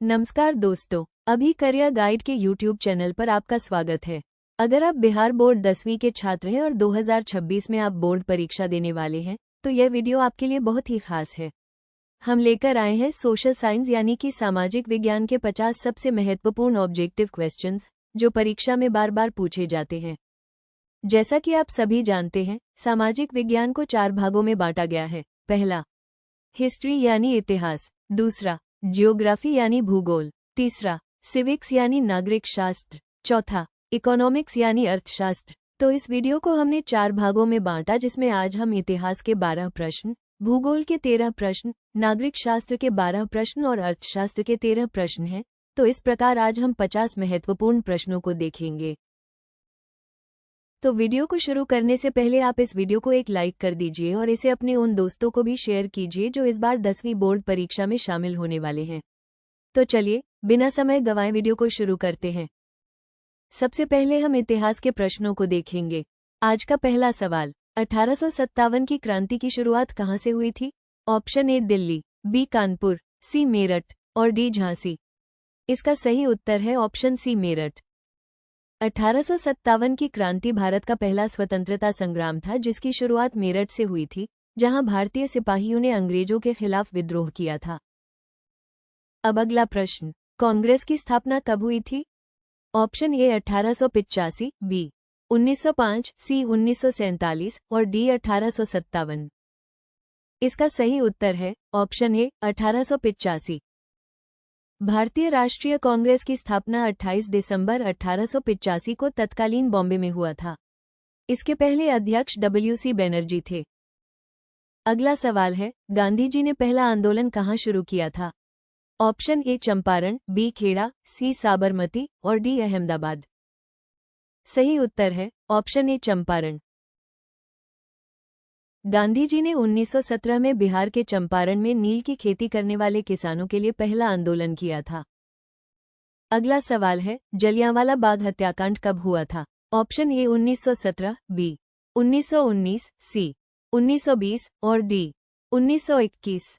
नमस्कार दोस्तों, अभी करियर गाइड के यूट्यूब चैनल पर आपका स्वागत है। अगर आप बिहार बोर्ड 10वीं के छात्र हैं और 2026 में आप बोर्ड परीक्षा देने वाले हैं तो यह वीडियो आपके लिए बहुत ही खास है। हम लेकर आए हैं सोशल साइंस यानी कि सामाजिक विज्ञान के 50 सबसे महत्वपूर्ण ऑब्जेक्टिव क्वेश्चंस जो परीक्षा में बार बार पूछे जाते हैं। जैसा कि आप सभी जानते हैं, सामाजिक विज्ञान को 4 भागों में बांटा गया है। पहला, हिस्ट्री यानी इतिहास। दूसरा, जियोग्राफी यानी भूगोल। तीसरा, सिविक्स यानी नागरिक शास्त्र। चौथा, इकोनॉमिक्स यानी अर्थशास्त्र। तो इस वीडियो को हमने 4 भागों में बांटा, जिसमें आज हम इतिहास के 12 प्रश्न, भूगोल के 13 प्रश्न, नागरिक शास्त्र के 12 प्रश्न और अर्थशास्त्र के 13 प्रश्न हैं। तो इस प्रकार आज हम 50 महत्वपूर्ण प्रश्नों को देखेंगे। तो वीडियो को शुरू करने से पहले आप इस वीडियो को एक लाइक कर दीजिए और इसे अपने उन दोस्तों को भी शेयर कीजिए जो इस बार 10वीं बोर्ड परीक्षा में शामिल होने वाले हैं। तो चलिए बिना समय गंवाए वीडियो को शुरू करते हैं। सबसे पहले हम इतिहास के प्रश्नों को देखेंगे। आज का पहला सवाल, 1857 की क्रांति की शुरुआत कहाँ से हुई थी? Option A Delhi, B Kanpur, C Meerut और डी झांसी। इसका सही उत्तर है ऑप्शन सी मेरठ। 1857 की क्रांति भारत का पहला स्वतंत्रता संग्राम था, जिसकी शुरुआत मेरठ से हुई थी, जहां भारतीय सिपाहियों ने अंग्रेजों के खिलाफ विद्रोह किया था। अब अगला प्रश्न, कांग्रेस की स्थापना कब हुई थी? ऑप्शन ए 1885, बी 1905, सी 1947 और डी 1857। इसका सही उत्तर है ऑप्शन ए 1885। भारतीय राष्ट्रीय कांग्रेस की स्थापना 28 दिसंबर 1885 को तत्कालीन बॉम्बे में हुआ था। इसके पहले अध्यक्ष WC बनर्जी थे। अगला सवाल है, गांधी जी ने पहला आंदोलन कहाँ शुरू किया था? Option A Champaran, B Kheda, C Sabarmati और डी अहमदाबाद। सही उत्तर है ऑप्शन ए चंपारण। गांधी जी ने 1917 में बिहार के चंपारण में नील की खेती करने वाले किसानों के लिए पहला आंदोलन किया था। अगला सवाल है, जलियांवाला बाग हत्याकांड कब हुआ था? ऑप्शन ए 1917, बी 1919, सी 1920 और डी 1921।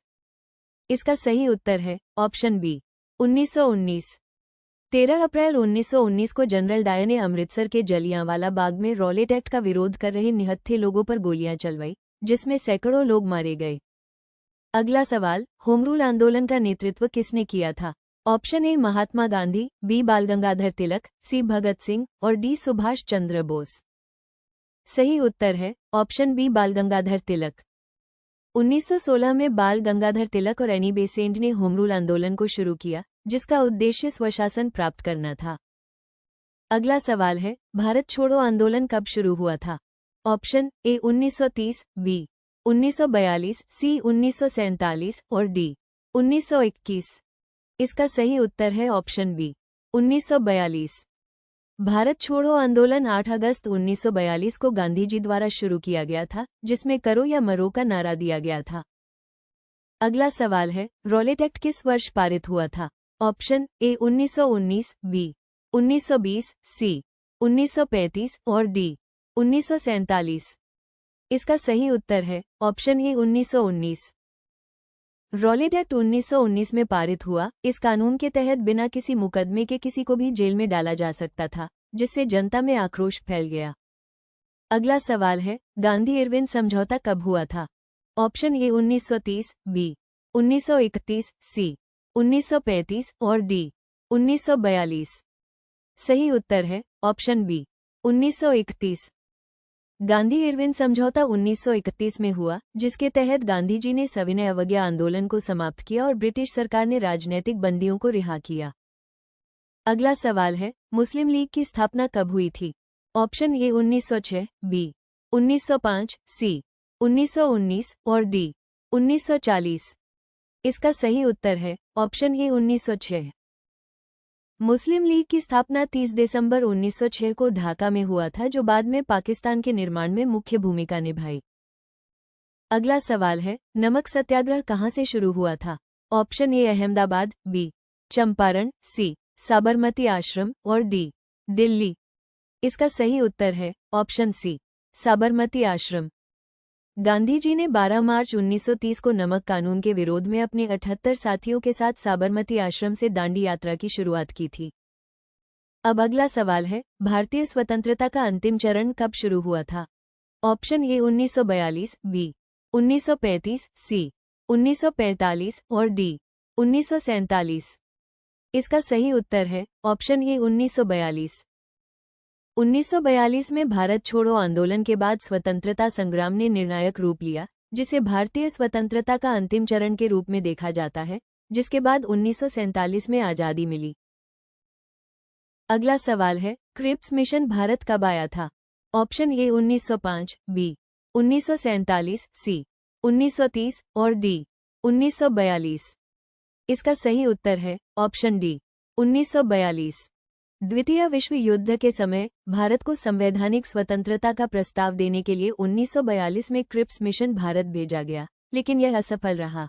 इसका सही उत्तर है ऑप्शन बी 1919। 13 अप्रैल 1919 को जनरल डायर ने अमृतसर के जलियांवाला बाग में रॉलेट एक्ट का विरोध कर रहे निहत्थे लोगों पर गोलियां चलवाई, जिसमें सैकड़ों लोग मारे गए। अगला सवाल, होम रूल आंदोलन का नेतृत्व किसने किया था? Option A Mahatma Gandhi, B Bal Gangadhar तिलक, सी भगत सिंह और डी सुभाष चंद्र बोस। सही उत्तर है ऑप्शन बी बाल गंगाधर तिलक। 1916 में बाल गंगाधर तिलक और एनी बेसेंट ने होम रूल आंदोलन को शुरू किया, जिसका उद्देश्य स्वशासन प्राप्त करना था। अगला सवाल है, भारत छोड़ो आंदोलन कब शुरू हुआ था? ऑप्शन ए 1930, बी 1942, सी 1947 और डी 1921। इसका सही उत्तर है ऑप्शन बी 1942। भारत छोड़ो आंदोलन 8 अगस्त 1942 को गांधी जी द्वारा शुरू किया गया था, जिसमें करो या मरो का नारा दिया गया था। अगला सवाल है, रॉलेट एक्ट किस वर्ष पारित हुआ था? ऑप्शन ए 1919, बी 1920, सी 1935 और डी 1947। इसका सही उत्तर है ऑप्शन ए 1919। रॉलेट एक्ट 1919 में पारित हुआ। इस कानून के तहत बिना किसी मुकदमे के किसी को भी जेल में डाला जा सकता था, जिससे जनता में आक्रोश फैल गया। अगला सवाल है, गांधी इरविन समझौता कब हुआ था? ऑप्शन ए 1930, बी 1931, सी 1935 और डी 1942। सही उत्तर है ऑप्शन बी 1931। गांधी इरविन समझौता 1931 में हुआ, जिसके तहत गांधी जी ने सविनय अवज्ञा आंदोलन को समाप्त किया और ब्रिटिश सरकार ने राजनैतिक बंदियों को रिहा किया। अगला सवाल है, मुस्लिम लीग की स्थापना कब हुई थी? ऑप्शन ए 1906, बी 1905, सी 1919 और डी 1940। इसका सही उत्तर है ऑप्शन ए 1906। मुस्लिम लीग की स्थापना 30 दिसंबर 1906 को ढाका में हुआ था, जो बाद में पाकिस्तान के निर्माण में मुख्य भूमिका निभाई। अगला सवाल है, नमक सत्याग्रह कहाँ से शुरू हुआ था? Option A Ahmedabad, B Champaran, C Sabarmati Ashram और डी दिल्ली। इसका सही उत्तर है ऑप्शन सी साबरमती आश्रम। गांधी जी ने 12 मार्च 1930 को नमक कानून के विरोध में अपने 78 साथियों के साथ साबरमती आश्रम से दांडी यात्रा की शुरुआत की थी। अब अगला सवाल है, भारतीय स्वतंत्रता का अंतिम चरण कब शुरू हुआ था? ऑप्शन ए 1942, बी 1935, सी 1945 और डी 1947। इसका सही उत्तर है ऑप्शन ए 1942। 1942 में भारत छोड़ो आंदोलन के बाद स्वतंत्रता संग्राम ने निर्णायक रूप लिया, जिसे भारतीय स्वतंत्रता का अंतिम चरण के रूप में देखा जाता है, जिसके बाद 1947 में आज़ादी मिली। अगला सवाल है, क्रिप्स मिशन भारत कब आया था? ऑप्शन ए 1905, बी 1947, सी 1930 और डी 1942। इसका सही उत्तर है ऑप्शन डी 1942। द्वितीय विश्व युद्ध के समय भारत को संवैधानिक स्वतंत्रता का प्रस्ताव देने के लिए 1942 में क्रिप्स मिशन भारत भेजा गया, लेकिन यह असफल रहा।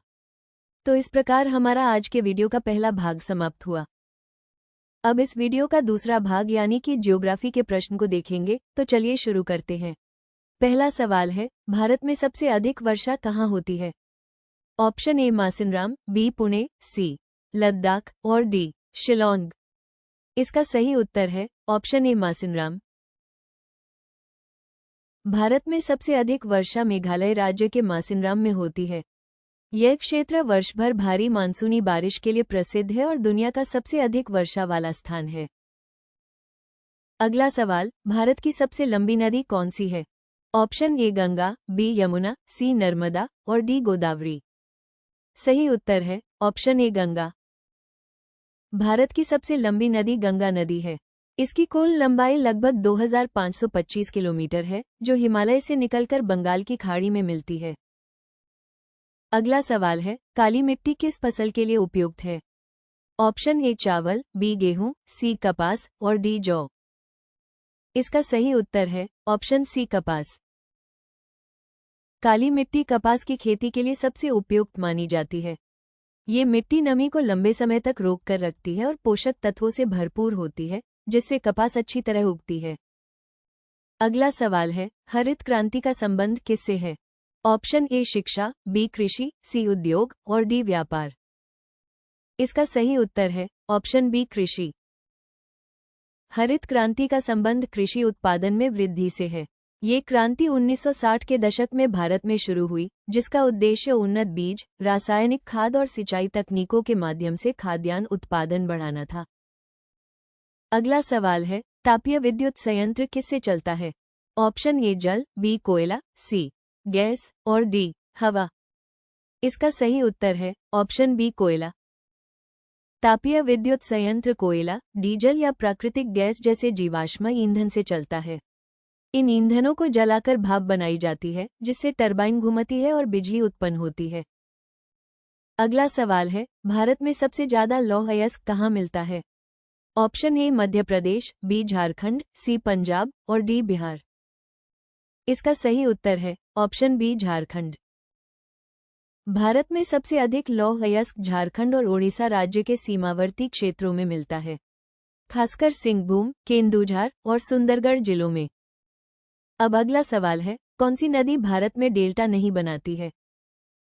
तो इस प्रकार हमारा आज के वीडियो का पहला भाग समाप्त हुआ। अब इस वीडियो का दूसरा भाग यानी कि ज्योग्राफी के प्रश्न को देखेंगे, तो चलिए शुरू करते हैं। पहला सवाल है, भारत में सबसे अधिक वर्षा कहाँ होती है? Option A Mawsynram, B Pune, C Ladakh और डी शिलोंग। इसका सही उत्तर है ऑप्शन ए मासिनराम। भारत में सबसे अधिक वर्षा मेघालय राज्य के मासिनराम में होती है। यह क्षेत्र वर्ष भर भारी मानसूनी बारिश के लिए प्रसिद्ध है और दुनिया का सबसे अधिक वर्षा वाला स्थान है। अगला सवाल, भारत की सबसे लंबी नदी कौन सी है? Option A Ganga, B Yamuna, C Narmada और डी गोदावरी। सही उत्तर है ऑप्शन ए गंगा। भारत की सबसे लंबी नदी गंगा नदी है। इसकी कुल लंबाई लगभग 2525 किलोमीटर है, जो हिमालय से निकलकर बंगाल की खाड़ी में मिलती है। अगला सवाल है, काली मिट्टी किस फसल के लिए उपयुक्त है? ऑप्शन ए चावल, बी गेहूं, सी कपास और डी जौ। इसका सही उत्तर है ऑप्शन सी कपास। काली मिट्टी कपास की खेती के लिए सबसे उपयुक्त मानी जाती है। ये मिट्टी नमी को लंबे समय तक रोक कर रखती है और पोषक तत्वों से भरपूर होती है, जिससे कपास अच्छी तरह उगती है। अगला सवाल है, हरित क्रांति का संबंध किससे है? ऑप्शन ए शिक्षा, बी कृषि, सी उद्योग और डी व्यापार। इसका सही उत्तर है ऑप्शन बी कृषि। हरित क्रांति का संबंध कृषि उत्पादन में वृद्धि से है। ये क्रांति 1960 के दशक में भारत में शुरू हुई, जिसका उद्देश्य उन्नत बीज, रासायनिक खाद और सिंचाई तकनीकों के माध्यम से खाद्यान्न उत्पादन बढ़ाना था। अगला सवाल है, तापीय विद्युत संयंत्र किससे चलता है? ऑप्शन ए जल, बी कोयला, सी गैस और डी हवा। इसका सही उत्तर है ऑप्शन बी कोयला। तापीय विद्युत संयंत्र कोयला, डीजल या प्राकृतिक गैस जैसे जीवाश्म ईंधन से चलता है। इन ईंधनों को जलाकर भाप बनाई जाती है, जिससे टरबाइन घूमती है और बिजली उत्पन्न होती है। अगला सवाल है, भारत में सबसे ज्यादा लौह अयस्क कहाँ मिलता है? Option A Madhya Pradesh, B Jharkhand, C Punjab और डी बिहार। इसका सही उत्तर है ऑप्शन बी झारखंड। भारत में सबसे अधिक लौह अयस्क झारखंड और ओडिशा राज्य के सीमावर्ती क्षेत्रों में मिलता है, खासकर सिंहभूम, केंदुझार और सुंदरगढ़ जिलों में। अब अगला सवाल है, कौन सी नदी भारत में डेल्टा नहीं बनाती है?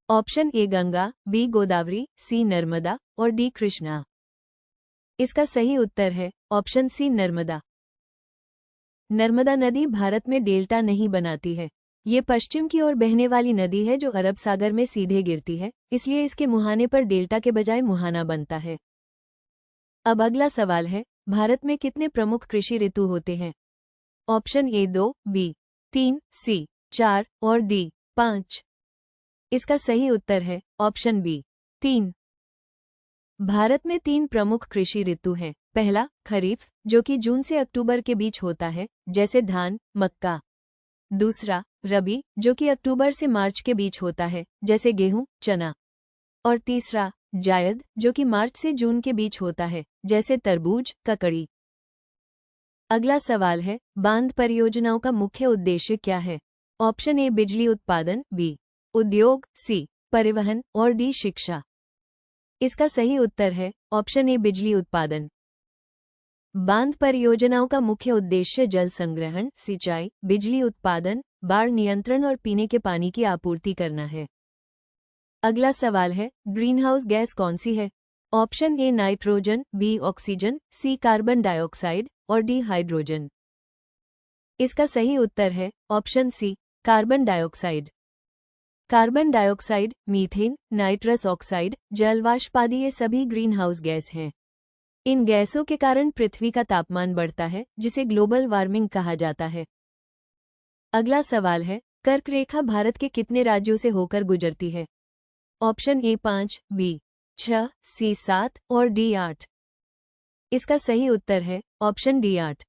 Option A Ganga, B Godavari, C Narmada और डी कृष्णा। इसका सही उत्तर है ऑप्शन सी नर्मदा। नर्मदा नदी भारत में डेल्टा नहीं बनाती है। ये पश्चिम की ओर बहने वाली नदी है जो अरब सागर में सीधे गिरती है, इसलिए इसके मुहाने पर डेल्टा के बजाय मुहाना बनता है। अब अगला सवाल है, भारत में कितने प्रमुख कृषि ऋतु होते हैं? ऑप्शन ए 2, बी 3, सी 4 और डी 5। इसका सही उत्तर है ऑप्शन बी 3। भारत में 3 प्रमुख कृषि ऋतु हैं। पहला खरीफ, जो कि जून से अक्टूबर के बीच होता है, जैसे धान, मक्का। दूसरा रबी, जो कि अक्टूबर से मार्च के बीच होता है, जैसे गेहूं, चना। और तीसरा जायद, जो कि मार्च से जून के बीच होता है, जैसे तरबूज, ककड़ी। अगला सवाल है, बांध परियोजनाओं का मुख्य उद्देश्य क्या है? ऑप्शन ए बिजली उत्पादन, बी उद्योग, सी परिवहन और डी शिक्षा। इसका सही उत्तर है ऑप्शन ए बिजली उत्पादन। बांध परियोजनाओं का मुख्य उद्देश्य जल संग्रहण, सिंचाई, बिजली उत्पादन बाढ़ नियंत्रण और पीने के पानी की आपूर्ति करना है। अगला सवाल है, ग्रीनहाउस गैस कौन सी है? Option A nitrogen, B oxygen, C carbon dioxide और डी हाइड्रोजन। इसका सही उत्तर है option C, carbon dioxide. Carbon dioxide, methane, nitrous oxide, जलवाष्प आदि ये सभी ग्रीनहाउस गैस हैं। इन गैसों के कारण पृथ्वी का तापमान बढ़ता है, जिसे ग्लोबल वार्मिंग कहा जाता है। अगला सवाल है, कर्क रेखा भारत के कितने राज्यों से होकर गुजरती है? ऑप्शन ए 5, बी 6, सी 7 और डी 8। इसका सही उत्तर है ऑप्शन डी 8।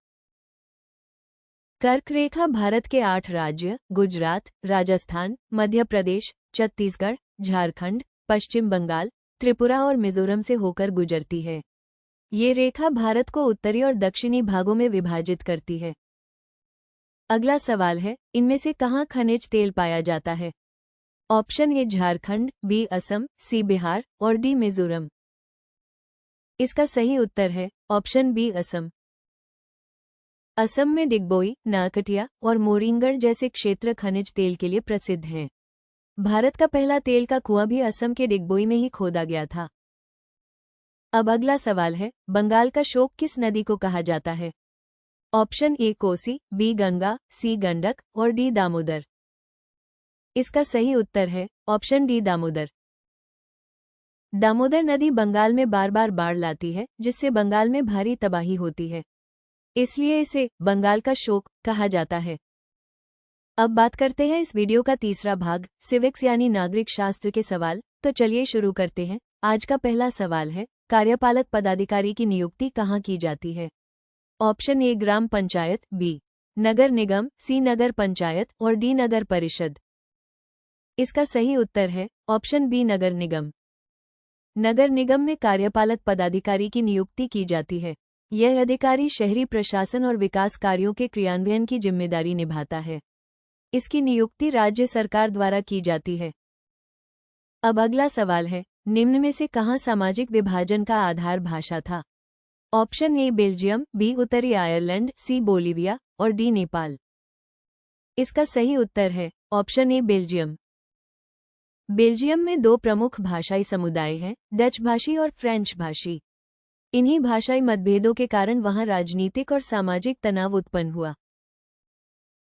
कर्क रेखा भारत के 8 राज्य गुजरात, राजस्थान, मध्य प्रदेश, छत्तीसगढ़, झारखंड, पश्चिम बंगाल, त्रिपुरा और मिजोरम से होकर गुजरती है। ये रेखा भारत को उत्तरी और दक्षिणी भागों में विभाजित करती है। अगला सवाल है, इनमें से कहाँ खनिज तेल पाया जाता है? Option A Jharkhand, B Assam, C Bihar और डी मिजोरम। इसका सही उत्तर है ऑप्शन बी असम। असम में डिगबोई, नाकटिया और मोरिंगड़ जैसे क्षेत्र खनिज तेल के लिए प्रसिद्ध हैं। भारत का पहला तेल का कुआं भी असम के डिगबोई में ही खोदा गया था। अब अगला सवाल है, बंगाल का शोक किस नदी को कहा जाता है? Option A Kosi, B Ganga, C Gandak और डी दामोदर। इसका सही उत्तर है ऑप्शन डी दामोदर। दामोदर नदी बंगाल में बार बार बाढ़ लाती है, जिससे बंगाल में भारी तबाही होती है। इसलिए इसे बंगाल का शोक कहा जाता है। अब बात करते हैं इस वीडियो का तीसरा भाग, सिविक्स यानी नागरिक शास्त्र के सवाल। तो चलिए शुरू करते हैं। आज का पहला सवाल है, कार्यपालक पदाधिकारी की नियुक्ति कहाँ की जाती है? Option A gram panchayat, B nagar nigam, C nagar panchayat और डी नगर परिषद। इसका सही उत्तर है ऑप्शन बी नगर निगम। नगर निगम में कार्यपालक पदाधिकारी की नियुक्ति की जाती है। यह अधिकारी शहरी प्रशासन और विकास कार्यों के क्रियान्वयन की जिम्मेदारी निभाता है। इसकी नियुक्ति राज्य सरकार द्वारा की जाती है। अब अगला सवाल है, निम्न में से कहाँ सामाजिक विभाजन का आधार भाषा था? ऑप्शन ए बेल्जियम, बी उत्तरी आयरलैंड, सी बोलीविया और डी नेपाल। इसका सही उत्तर है ऑप्शन ए बेल्जियम। बेल्जियम में 2 प्रमुख भाषाई समुदाय हैं, डच भाषी और फ्रेंच भाषी। इन्हीं भाषाई मतभेदों के कारण वहां राजनीतिक और सामाजिक तनाव उत्पन्न हुआ।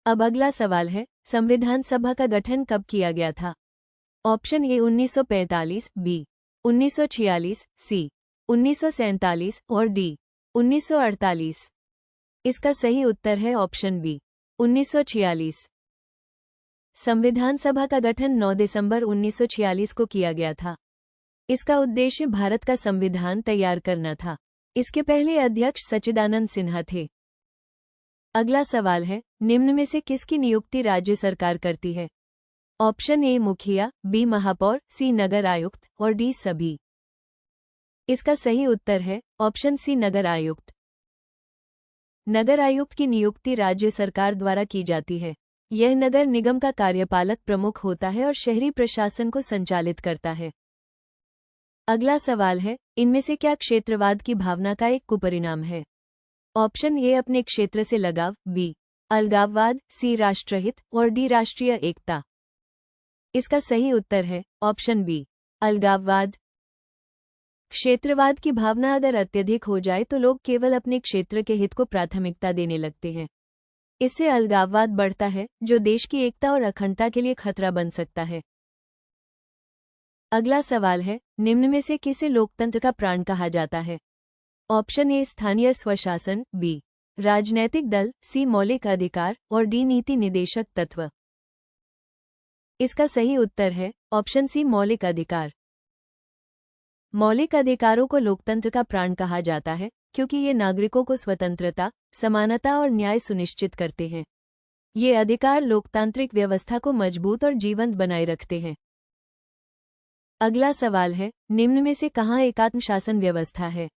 अब अगला सवाल है, संविधान सभा का गठन कब किया गया था? ऑप्शन ए 1945, बी 1946, सी 1947 और डी 1948। इसका सही उत्तर है ऑप्शन बी 1946। संविधान सभा का गठन 9 दिसंबर 1946 को किया गया था। इसका उद्देश्य भारत का संविधान तैयार करना था। इसके पहले अध्यक्ष सच्चिदानंद सिन्हा थे। अगला सवाल है, निम्न में से किसकी नियुक्ति राज्य सरकार करती है? ऑप्शन ए मुखिया, बी महापौर, सी नगर आयुक्त और डी सभी। इसका सही उत्तर है ऑप्शन सी नगर आयुक्त। नगर आयुक्त की नियुक्ति राज्य सरकार द्वारा की जाती है। यह नगर निगम का कार्यपालक प्रमुख होता है और शहरी प्रशासन को संचालित करता है। अगला सवाल है, इनमें से क्या क्षेत्रवाद की भावना का एक कुपरिणाम है? ऑप्शन ए अपने क्षेत्र से लगाव, बी अलगाववाद, सी राष्ट्रहित और डी राष्ट्रीय एकता। इसका सही उत्तर है ऑप्शन बी अलगाववाद। क्षेत्रवाद की भावना अगर अत्यधिक हो जाए तो लोग केवल अपने क्षेत्र के हित को प्राथमिकता देने लगते हैं। इससे अलगाववाद बढ़ता है, जो देश की एकता और अखंडता के लिए खतरा बन सकता है। अगला सवाल है, निम्न में से किसे लोकतंत्र का प्राण कहा जाता है? ऑप्शन ए स्थानीय स्वशासन, बी राजनैतिक दल, सी मौलिक अधिकार और डी नीति निदेशक तत्व। इसका सही उत्तर है ऑप्शन सी मौलिक अधिकार। मौलिक अधिकारों को लोकतंत्र का प्राण कहा जाता है क्योंकि ये नागरिकों को स्वतंत्रता, समानता और न्याय सुनिश्चित करते हैं। ये अधिकार लोकतांत्रिक व्यवस्था को मजबूत और जीवंत बनाए रखते हैं। अगला सवाल है, निम्न में से कहाँ एकात्म शासन व्यवस्था है?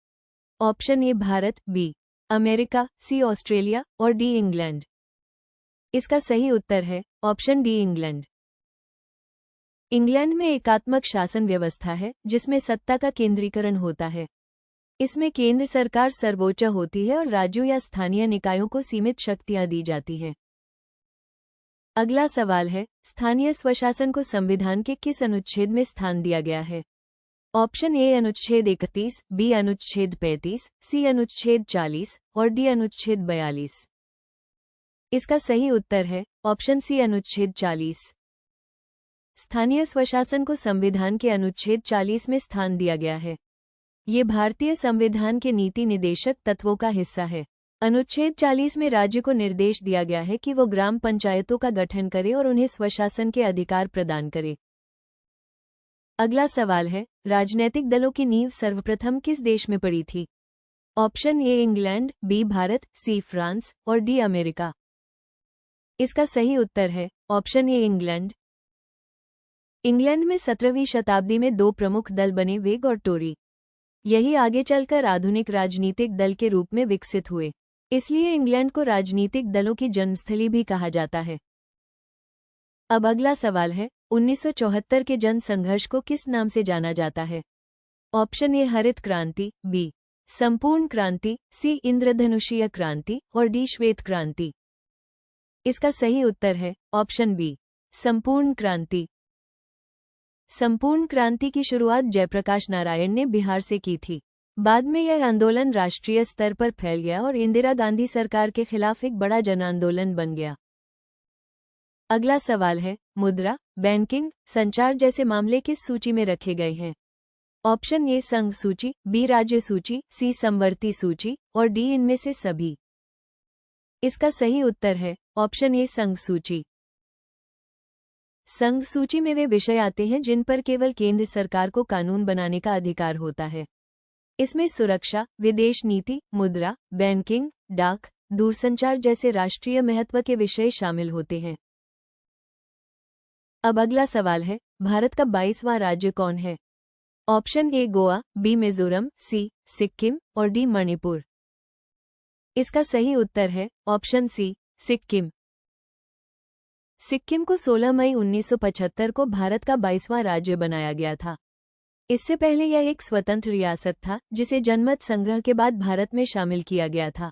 Option A Bharat, B America, C Australia और डी इंग्लैंड। इसका सही उत्तर है ऑप्शन डी इंग्लैंड। इंग्लैंड में एकात्मक शासन व्यवस्था है जिसमें सत्ता का केंद्रीकरण होता है। इसमें केंद्र सरकार सर्वोच्च होती है और राज्यों या स्थानीय निकायों को सीमित शक्तियां दी जाती हैं। अगला सवाल है, स्थानीय स्वशासन को संविधान के किस अनुच्छेद में स्थान दिया गया है? ऑप्शन ए अनुच्छेद 31, बी अनुच्छेद 35, सी अनुच्छेद 40 और डी अनुच्छेद 42। इसका सही उत्तर है ऑप्शन सी अनुच्छेद 40। स्थानीय स्वशासन को संविधान के अनुच्छेद 40 में स्थान दिया गया है। ये भारतीय संविधान के नीति निदेशक तत्वों का हिस्सा है। अनुच्छेद 40 में राज्य को निर्देश दिया गया है कि वो ग्राम पंचायतों का गठन करे और उन्हें स्वशासन के अधिकार प्रदान करे। अगला सवाल है, राजनैतिक दलों की नींव सर्वप्रथम किस देश में पड़ी थी? Option A England, B Bharat, C France और डी अमेरिका। इसका सही उत्तर है ऑप्शन ए इंग्लैंड। इंग्लैंड में 17वीं शताब्दी में दो प्रमुख दल बने, व्हिग और टोरी। यही आगे चलकर आधुनिक राजनीतिक दल के रूप में विकसित हुए। इसलिए इंग्लैंड को राजनीतिक दलों की जन्मस्थली भी कहा जाता है। अब अगला सवाल है, 1974 के जन संघर्ष को किस नाम से जाना जाता है? ऑप्शन ए हरित क्रांति, बी संपूर्ण क्रांति, सी इंद्रधनुषीय क्रांति और डी श्वेत क्रांति। इसका सही उत्तर है ऑप्शन बी संपूर्ण क्रांति। संपूर्ण क्रांति की शुरुआत जयप्रकाश नारायण ने बिहार से की थी। बाद में यह आंदोलन राष्ट्रीय स्तर पर फैल गया और इंदिरा गांधी सरकार के खिलाफ एक बड़ा जन आंदोलन बन गया। अगला सवाल है, मुद्रा, बैंकिंग, संचार जैसे मामले किस सूची में रखे गए हैं? ऑप्शन ए संघ सूची, बी राज्य सूची, सी समवर्ती सूची और डी इनमें से सभी। इसका सही उत्तर है ऑप्शन ए संघ सूची। संघ सूची में वे विषय आते हैं जिन पर केवल केंद्र सरकार को कानून बनाने का अधिकार होता है। इसमें सुरक्षा, विदेश नीति, मुद्रा, बैंकिंग, डाक, दूरसंचार जैसे राष्ट्रीय महत्व के विषय शामिल होते हैं। अब अगला सवाल है, भारत का 22वां राज्य कौन है? Option A Goa, B Mizoram, C Sikkim और डी मणिपुर। इसका सही उत्तर है ऑप्शन सी सिक्किम। सिक्किम को 16 मई 1975 को भारत का 22वां राज्य बनाया गया था। इससे पहले यह एक स्वतंत्र रियासत था जिसे जनमत संग्रह के बाद भारत में शामिल किया गया था।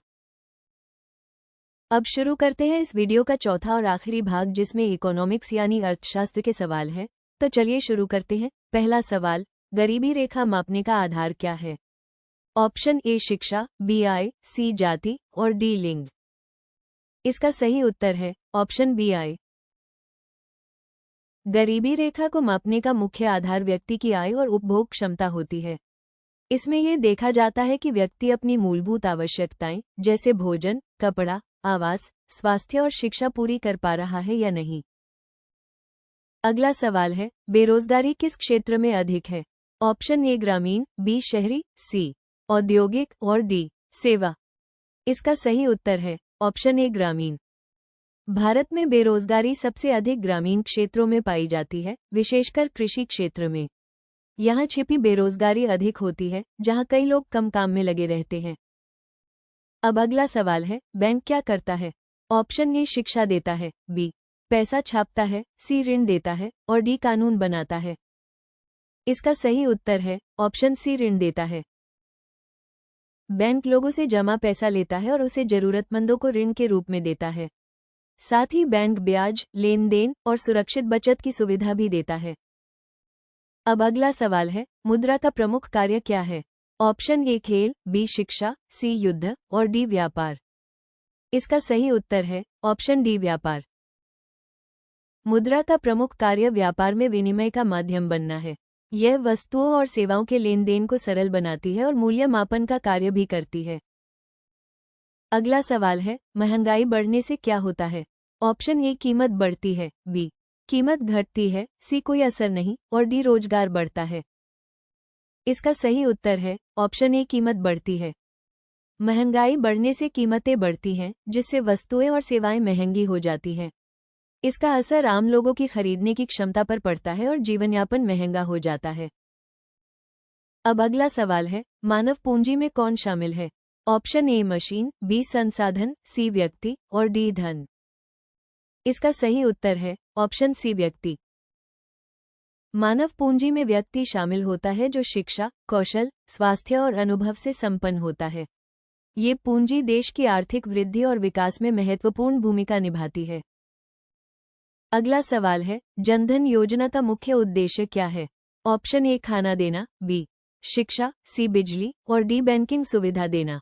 अब शुरू करते हैं इस वीडियो का चौथा और आखिरी भाग, जिसमें इकोनॉमिक्स यानी अर्थशास्त्र के सवाल हैं। तो चलिए शुरू करते हैं। पहला सवाल, गरीबी रेखा मापने का आधार क्या है? ऑप्शन ए शिक्षा, बी आय, सी जाति और डी लिंग। इसका सही उत्तर है ऑप्शन बी आय। गरीबी रेखा को मापने का मुख्य आधार व्यक्ति की आय और उपभोग क्षमता होती है। इसमें यह देखा जाता है कि व्यक्ति अपनी मूलभूत आवश्यकताएं जैसे भोजन, कपड़ा, आवास, स्वास्थ्य और शिक्षा पूरी कर पा रहा है या नहीं। अगला सवाल है, बेरोजगारी किस क्षेत्र में अधिक है? ऑप्शन ए ग्रामीण, बी शहरी, सी औद्योगिक और डी सेवा। इसका सही उत्तर है ऑप्शन ए ग्रामीण। भारत में बेरोजगारी सबसे अधिक ग्रामीण क्षेत्रों में पाई जाती है, विशेषकर कृषि क्षेत्र में। यहाँ छिपी बेरोजगारी अधिक होती है, जहाँ कई लोग कम काम में लगे रहते हैं। अब अगला सवाल है, बैंक क्या करता है? ऑप्शन ए शिक्षा देता है, बी पैसा छापता है, सी ऋण देता है और डी कानून बनाता है। इसका सही उत्तर है ऑप्शन सी ऋण देता है। बैंक लोगों से जमा पैसा लेता है और उसे जरूरतमंदों को ऋण के रूप में देता है। साथ ही बैंक ब्याज, लेन देन और सुरक्षित बचत की सुविधा भी देता है। अब अगला सवाल है, मुद्रा का प्रमुख कार्य क्या है? ऑप्शन ए खेल, बी शिक्षा, सी युद्ध और डी व्यापार। इसका सही उत्तर है ऑप्शन डी व्यापार। मुद्रा का प्रमुख कार्य व्यापार में विनिमय का माध्यम बनना है। यह वस्तुओं और सेवाओं के लेन देन को सरल बनाती है और मूल्य मापन का कार्य भी करती है। अगला सवाल है, महंगाई बढ़ने से क्या होता है? ऑप्शन ए कीमत बढ़ती है, बी कीमत घटती है, सी कोई असर नहीं और डी रोजगार बढ़ता है। इसका सही उत्तर है ऑप्शन ए कीमत बढ़ती है। महंगाई बढ़ने से कीमतें बढ़ती हैं, जिससे वस्तुएं और सेवाएं महंगी हो जाती हैं। इसका असर आम लोगों की खरीदने की क्षमता पर पड़ता है और जीवनयापन महंगा हो जाता है। अब अगला सवाल है, मानव पूंजी में कौन शामिल है? ऑप्शन ए मशीन, बी संसाधन, सी व्यक्ति और डी धन। इसका सही उत्तर है ऑप्शन सी व्यक्ति। मानव पूंजी में व्यक्ति शामिल होता है जो शिक्षा, कौशल, स्वास्थ्य और अनुभव से संपन्न होता है। ये पूंजी देश की आर्थिक वृद्धि और विकास में महत्वपूर्ण भूमिका निभाती है। अगला सवाल है, जनधन योजना का मुख्य उद्देश्य क्या है? ऑप्शन ए खाना देना, बी शिक्षा, सी बिजली और डी बैंकिंग सुविधा देना।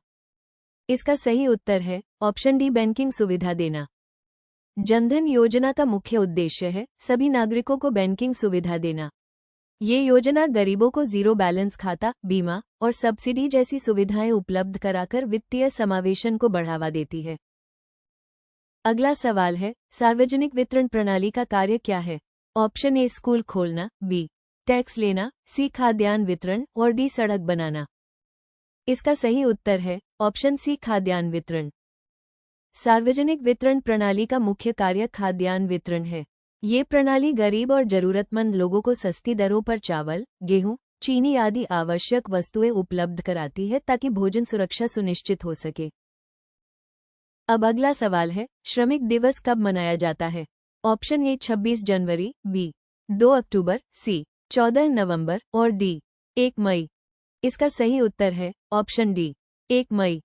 इसका सही उत्तर है ऑप्शन डी बैंकिंग सुविधा देना। जनधन योजना का मुख्य उद्देश्य है सभी नागरिकों को बैंकिंग सुविधा देना। ये योजना गरीबों को जीरो बैलेंस खाता, बीमा और सब्सिडी जैसी सुविधाएं उपलब्ध कराकर वित्तीय समावेशन को बढ़ावा देती है। अगला सवाल है, सार्वजनिक वितरण प्रणाली का कार्य क्या है? ऑप्शन ए स्कूल खोलना, बी टैक्स लेना, सी खाद्यान्न वितरण और डी सड़क बनाना। इसका सही उत्तर है ऑप्शन सी खाद्यान्न वितरण। सार्वजनिक वितरण प्रणाली का मुख्य कार्य खाद्यान्न वितरण है। ये प्रणाली गरीब और जरूरतमंद लोगों को सस्ती दरों पर चावल, गेहूं, चीनी आदि आवश्यक वस्तुएं उपलब्ध कराती है ताकि भोजन सुरक्षा सुनिश्चित हो सके। अब अगला सवाल है, श्रमिक दिवस कब मनाया जाता है? ऑप्शन ए 26 जनवरी, बी 2 अक्टूबर, सी 14 नवंबर और डी 1 मई। इसका सही उत्तर है ऑप्शन डी 1 मई।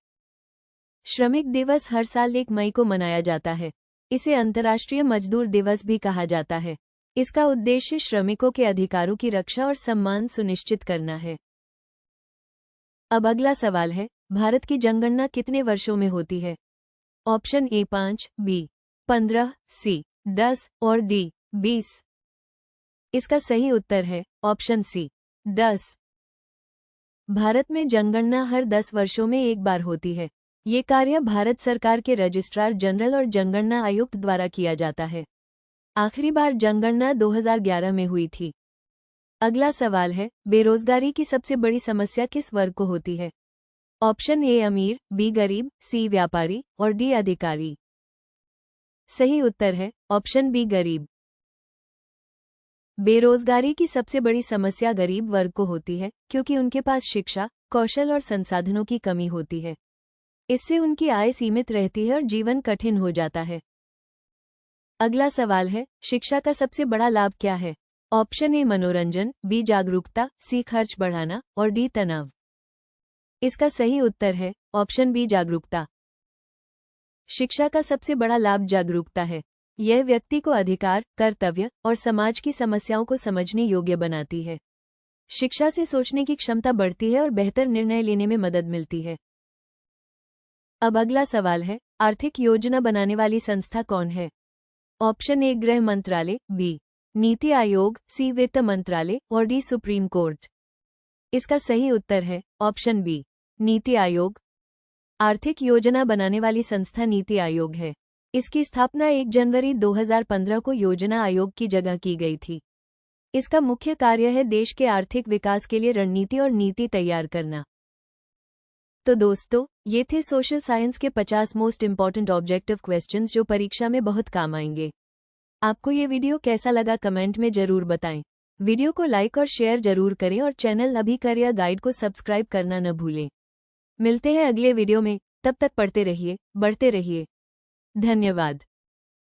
श्रमिक दिवस हर साल 1 मई को मनाया जाता है। इसे अंतर्राष्ट्रीय मजदूर दिवस भी कहा जाता है। इसका उद्देश्य श्रमिकों के अधिकारों की रक्षा और सम्मान सुनिश्चित करना है। अब अगला सवाल है, भारत की जनगणना कितने वर्षों में होती है? ऑप्शन ए 5, बी 15, सी 10 और डी 20। इसका सही उत्तर है ऑप्शन सी 10। भारत में जनगणना हर 10 वर्षों में एक बार होती है। ये कार्य भारत सरकार के रजिस्ट्रार जनरल और जनगणना आयुक्त द्वारा किया जाता है। आखिरी बार जनगणना 2011 में हुई थी। अगला सवाल है, बेरोजगारी की सबसे बड़ी समस्या किस वर्ग को होती है? ऑप्शन ए अमीर, बी गरीब, सी व्यापारी और डी अधिकारी। सही उत्तर है ऑप्शन बी गरीब। बेरोजगारी की सबसे बड़ी समस्या गरीब वर्ग को होती है क्योंकि उनके पास शिक्षा, कौशल और संसाधनों की कमी होती है। इससे उनकी आय सीमित रहती है और जीवन कठिन हो जाता है। अगला सवाल है, शिक्षा का सबसे बड़ा लाभ क्या है? ऑप्शन ए मनोरंजन, बी जागरूकता, सी खर्च बढ़ाना और डी तनाव। इसका सही उत्तर है ऑप्शन बी जागरूकता। शिक्षा का सबसे बड़ा लाभ जागरूकता है। यह व्यक्ति को अधिकार, कर्तव्य और समाज की समस्याओं को समझने योग्य बनाती है। शिक्षा से सोचने की क्षमता बढ़ती है और बेहतर निर्णय लेने में मदद मिलती है। अब अगला सवाल है, आर्थिक योजना बनाने वाली संस्था कौन है? ऑप्शन ए गृह मंत्रालय, बी नीति आयोग, सी वित्त मंत्रालय और डी सुप्रीम कोर्ट। इसका सही उत्तर है ऑप्शन बी नीति आयोग। आर्थिक योजना बनाने वाली संस्था नीति आयोग है। इसकी स्थापना 1 जनवरी 2015 को योजना आयोग की जगह की गई थी। इसका मुख्य कार्य है देश के आर्थिक विकास के लिए रणनीति और नीति तैयार करना। तो दोस्तों, ये थे सोशल साइंस के 50 मोस्ट इंपॉर्टेंट ऑब्जेक्टिव क्वेश्चंस जो परीक्षा में बहुत काम आएंगे। आपको ये वीडियो कैसा लगा कमेंट में जरूर बताएं। वीडियो को लाइक और शेयर जरूर करें और चैनल अभी करियर गाइड को सब्सक्राइब करना न भूलें। मिलते हैं अगले वीडियो में, तब तक पढ़ते रहिए, बढ़ते रहिए। धन्यवाद।